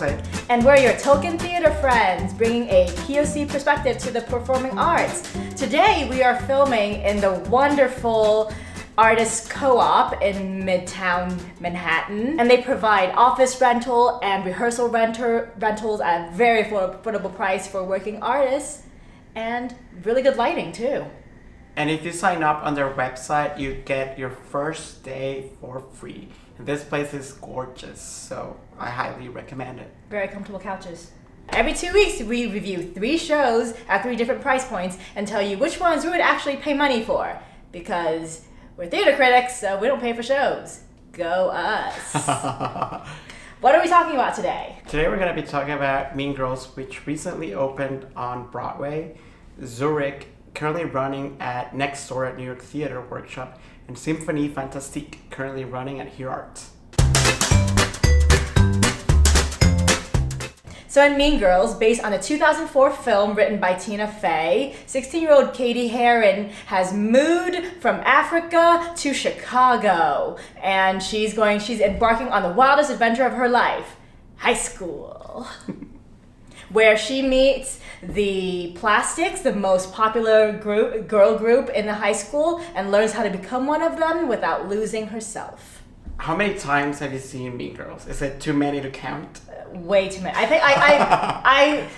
Jose. And we're your token theater friends, bringing a POC perspective to the performing arts. Today we are filming in the wonderful Artist Co-op in Midtown Manhattan, and they provide office rental and rehearsal rentals at a very affordable price for working artists, and really good lighting too. And if you sign up on their website, you get your first day for free. And this place is gorgeous, so I highly recommend it. Very comfortable couches. Every 2 weeks, we review 3 shows at 3 different price points and tell you which ones we would actually pay money for. Because we're theater critics, so we don't pay for shows. Go us. What are we talking about today? Today we're going to be talking about Mean Girls, which recently opened on Broadway, Zurich, currently running at Next Door at New York Theater Workshop, and Symphonie Fantastique, currently running at Here Arts. So in Mean Girls, based on a 2004 film written by Tina Fey, 16-year-old Katie Heron has moved from Africa to Chicago, and she's embarking on the wildest adventure of her life, high school, where she meets the Plastics, the most popular girl group in the high school, and learns how to become one of them without losing herself. How many times have you seen Mean Girls? Is it too many to count? Way too many. I think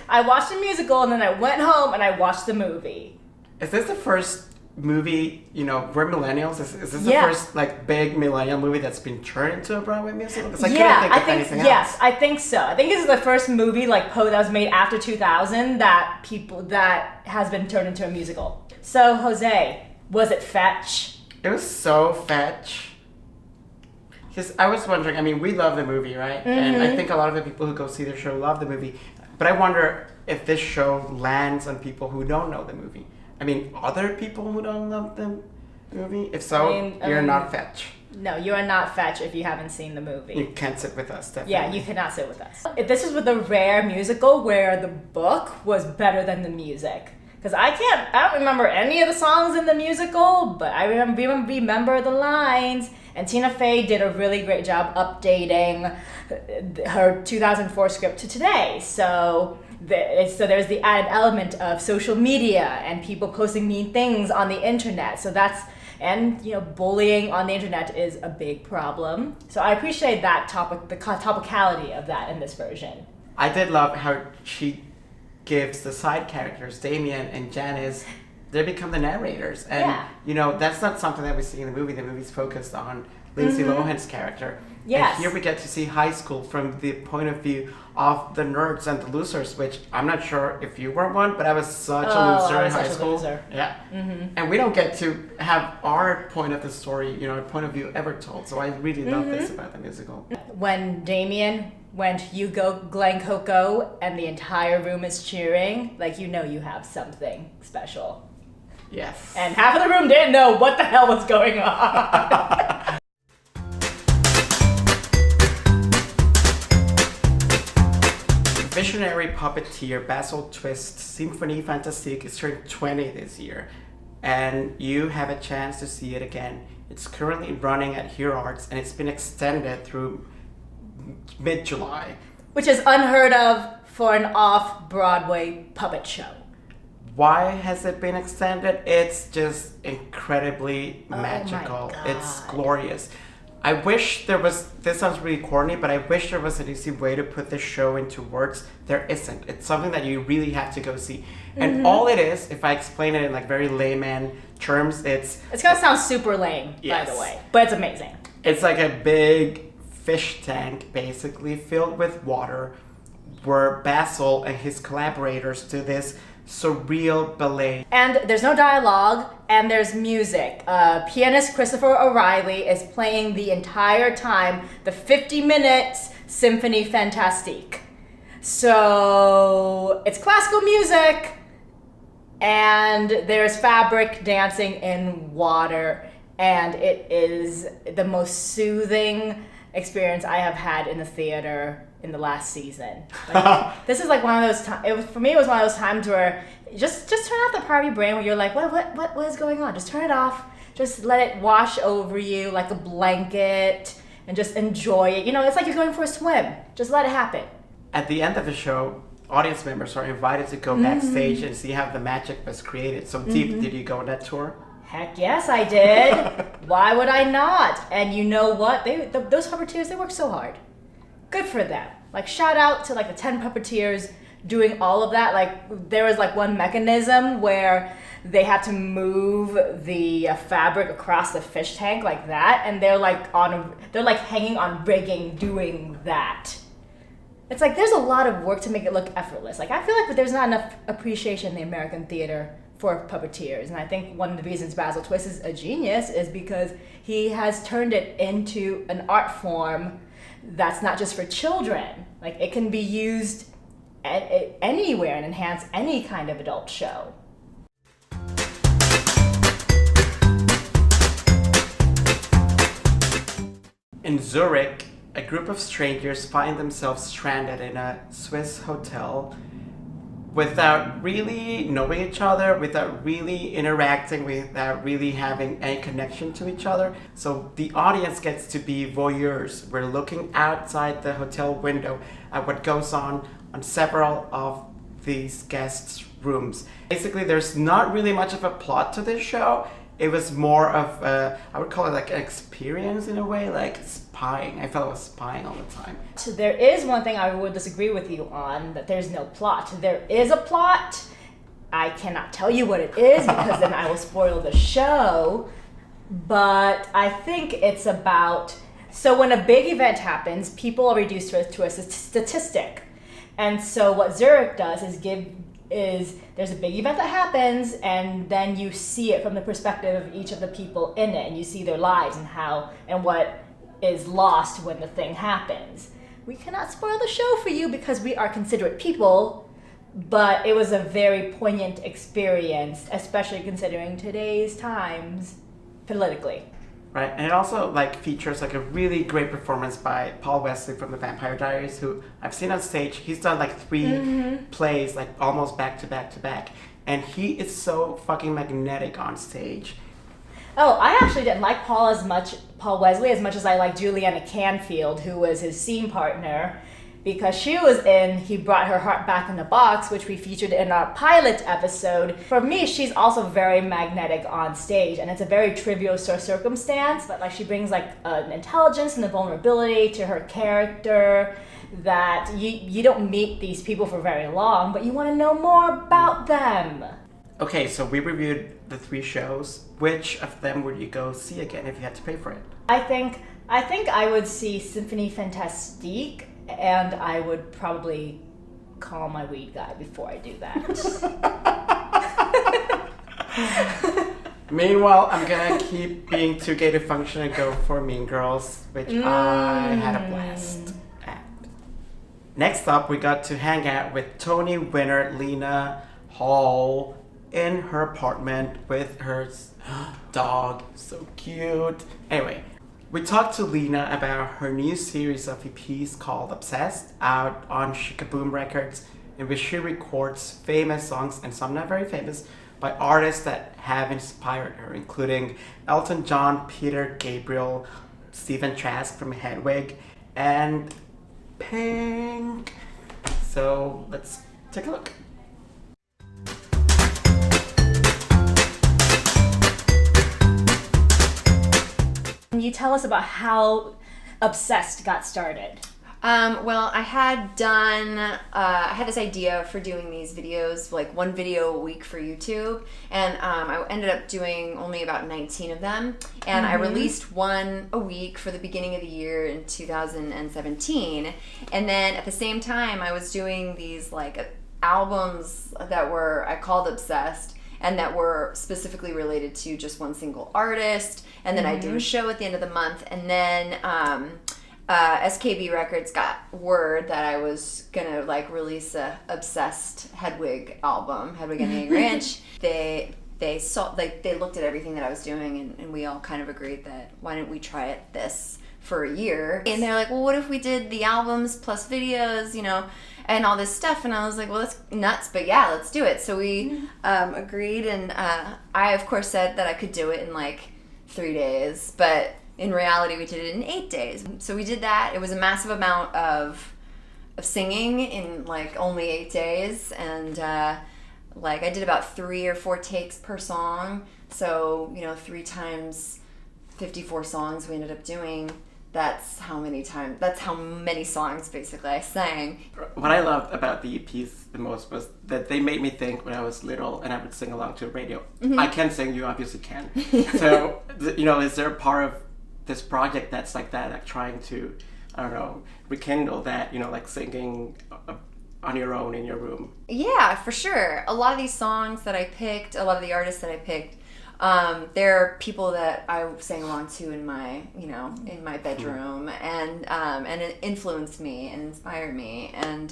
I watched the musical and then I went home and I watched the movie. Is this the first movie, we're millennials? Is this the first big millennial movie that's been turned into a Broadway musical? Because I couldn't think of anything else. Yes, I think so. I think this is the first movie that was made after 2000 that has been turned into a musical. So Jose, was it fetch? It was so fetch. Because I was wondering, we love the movie, right? Mm-hmm. And I think a lot of the people who go see the show love the movie. But I wonder if this show lands on people who don't know the movie. Other people who don't love the movie? If so, you're not fetch. No, you are not fetch if you haven't seen the movie. You can't sit with us, definitely. Yeah, you cannot sit with us. This is with a rare musical where the book was better than the music. Because I don't remember any of the songs in the musical, but I remember the lines. And Tina Fey did a really great job updating her 2004 script to today. So there's the added element of social media and people posting mean things on the internet. Bullying on the internet is a big problem. So I appreciate that the topicality of that in this version. I did love how she gives the side characters, Damien and Janice, they become the narrators. And, that's not something that we see in the movie. The movie's focused on Lindsay Lohan's character. Yes. And here we get to see high school from the point of view of the nerds and the losers, which I'm not sure if you were one, but I was such a loser in high school. Yeah. Mm-hmm. And we don't get to have our point of the story, our point of view ever told. So I really love this about the musical. When Damien went, "You go Glen Coco," and the entire room is cheering, you have something special. Yes. And half of the room didn't know what the hell was going on. Visionary puppeteer Basil Twist's Symphonie Fantastique is turning 20 this year, and you have a chance to see it again. It's currently running at Here Arts, and it's been extended through mid-July. Which is unheard of for an off-Broadway puppet show. Why has it been extended? It's just incredibly magical. It's glorious. I wish there was, this sounds really corny, but I wish there was an easy way to put this show into words. There isn't. It's something that you really have to go see. And all it is, if I explain it in very layman terms, it's gonna sound super lame, by the way, but it's amazing. It's like a big fish tank, basically, filled with water, where Basil and his collaborators do this surreal ballet. And there's no dialogue, and there's music. Pianist Christopher O'Reilly is playing the entire time the 50 minutes Symphonie Fantastique. So it's classical music, and there's fabric dancing in water, and it is the most soothing experience I have had in the theater in the last season. This is one of those times. For me, it was one of those times where just turn off the part of your brain where you're like, what is going on? Just turn it off. Just let it wash over you like a blanket, and just enjoy it. It's like you're going for a swim. Just let it happen. at the end of the show, audience members are invited to go backstage and see how the magic was created. So Diep, did you go on that tour? Heck yes, I did. Why would I not? And you know what? Those puppeteers, they work so hard. Good for them. Like, shout out to like the 10 puppeteers doing all of that. Like, there was like one mechanism where they had to move the fabric across the fish tank like that, and they're like hanging on rigging doing that. It's like there's a lot of work to make it look effortless. Like, I feel like there's not enough appreciation in the American theater for puppeteers, and I think one of the reasons Basil Twist is a genius is because he has turned it into an art form that's not just for children. Like, it can be used anywhere and enhance any kind of adult show. In Zurich, a group of strangers find themselves stranded in a Swiss hotel without really knowing each other, without really interacting, without really having any connection to each other. So the audience gets to be voyeurs. We're looking outside the hotel window at what goes on several of these guests' rooms. Basically, there's not really much of a plot to this show. It was more of I would call it like an experience in a way, like spying. I felt I was spying all the time. So there is one thing I would disagree with you on, that there's no plot. There is a plot. I cannot tell you what it is because then I will spoil the show. But I think it's about, so when a big event happens, people are reduced to a statistic. And so what Zurich does is there's a big event that happens, and then you see it from the perspective of each of the people in it, and you see their lives and what is lost when the thing happens. We cannot spoil the show for you because we are considerate people, but it was a very poignant experience, especially considering today's times politically. Right, and it also like features like a really great performance by Paul Wesley from the Vampire Diaries, who I've seen on stage. He's done like 3 plays, like almost back to back to back, and he is so fucking magnetic on stage. Oh, I actually didn't like Paul Wesley as much as I like Juliana Canfield, who was his scene partner, because she was in He Brought Her Heart Back in the Box, which we featured in our pilot episode. For me, she's also very magnetic on stage, and it's a very trivial circumstance, but like she brings like an intelligence and a vulnerability to her character that you don't meet these people for very long, but you want to know more about them. Okay, so we reviewed the 3 shows. Which of them would you go see again if you had to pay for it? I think I would see Symphonie Fantastique, and I would probably call my weed guy before I do that. Meanwhile, I'm gonna keep being too gay to function and go for Mean Girls, which I had a blast at. Next up, we got to hang out with Tony winner Lena Hall in her apartment with her dog. So cute. Anyway, we talked to Lena about her new series of EPs called Obsessed, out on Shikaboom Records, in which she records famous songs, and some not very famous, by artists that have inspired her, including Elton John, Peter Gabriel, Stephen Trask from Hedwig, and Pink. So let's take a look. Can you tell us about how Obsessed got started? Well, I had this idea for doing these videos, like 1 video a week for YouTube, and I ended up doing only about 19 of them, and I released 1 a week for the beginning of the year in 2017, and then at the same time I was doing these like albums that I called Obsessed, and that were specifically related to just one single artist, and then I do a show at the end of the month, and then SKB Records got word that I was gonna like release a Obsessed Hedwig album, Hedwig and the Angry Inch. They saw, like, they looked at everything that I was doing, and we all kind of agreed that why didn't we try this for a year? And they're like, well, what if we did the albums plus videos, and all this stuff? And I was like, well, that's nuts, but yeah, let's do it. So we agreed, and I of course said that I could do it in like 3 days, but in reality we did it in 8 days. So we did that. It was a massive amount of singing in like only 8 days, and like I did about 3 or 4 takes per song. So 3 times 54 songs we ended up doing. That's how many songs basically I sang. What I loved about the EPs the most was that they made me think when I was little and I would sing along to the radio. Mm-hmm. I can sing, you obviously can. So, is there a part of this project that's like that, like trying to, I don't know, rekindle that, like singing on your own in your room? Yeah, for sure. A lot of these songs that I picked, a lot of the artists that I picked, they're people that I sang along to in my, in my bedroom, and it influenced me and inspired me, and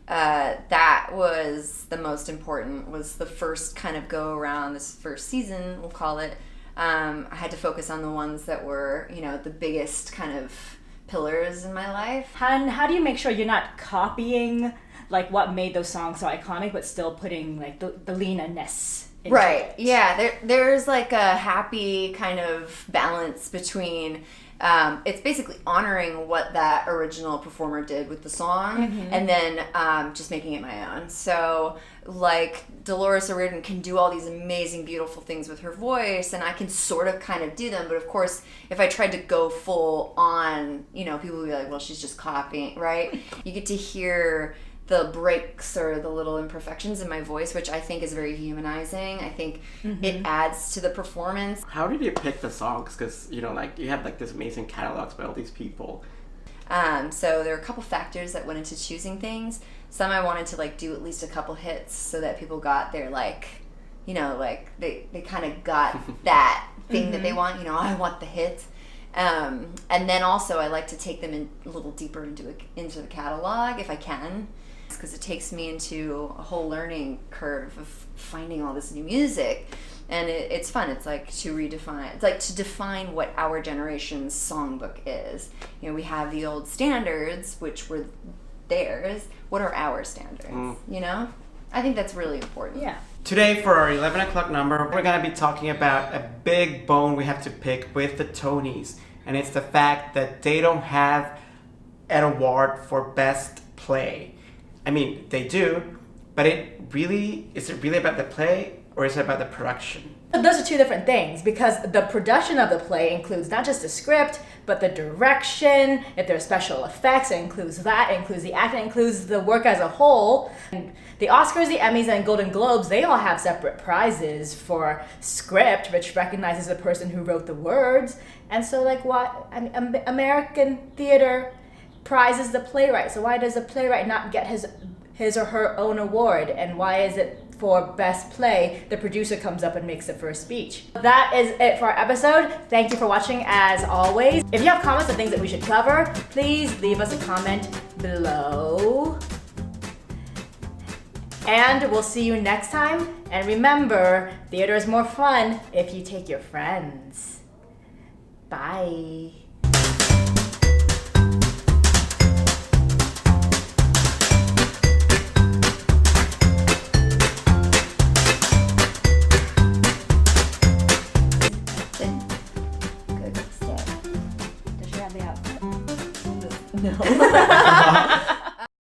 that was the most important. Was the first kind of go around, this first season, we'll call it. I had to focus on the ones that were, the biggest kind of pillars in my life. And how do you make sure you're not copying like what made those songs so iconic, but still putting like the Lena-ness? Right. Yeah. There's like a happy kind of balance between it's basically honoring what that original performer did with the song, and then just making it my own. So like Dolores O'Riordan can do all these amazing, beautiful things with her voice, and I can sort of kind of do them. But of course, if I tried to go full on, people would be like, well, she's just copying, right? You get to hear the breaks or the little imperfections in my voice, which I think is very humanizing. I think it adds to the performance. How did you pick the songs? Because, you have like this amazing catalogs by all these people. So there are a couple factors that went into choosing things. Some I wanted to like do at least a couple hits so that people got their like, like they kind of got that thing that they want, I want the hit. And then also I like to take them in a little deeper into the catalog if I can, because it takes me into a whole learning curve of finding all this new music, and it's fun. It's like to redefine. It's like to define what our generation's songbook is. We have the old standards, which were theirs. What are our standards? I think that's really important. Yeah. Today, for our 11 o'clock number, we're going to be talking about a big bone we have to pick with the Tonys, and it's the fact that they don't have an award for Best Play. I mean, they do, but is it really about the play, or is it about the production? Those are two different things, because the production of the play includes not just the script, but the direction. If there are special effects, it includes that. It includes the acting, it includes the work as a whole. And the Oscars, the Emmys, and Golden Globes, they all have separate prizes for script, which recognizes the person who wrote the words. And so, like, American theater prizes the playwright. So why does the playwright not get his or her own award? And why is it for Best Play, the producer comes up and makes the first speech? That is it for our episode. Thank you for watching as always. If you have comments on things that we should cover, please leave us a comment below. And we'll see you next time. And remember, theater is more fun if you take your friends. Bye.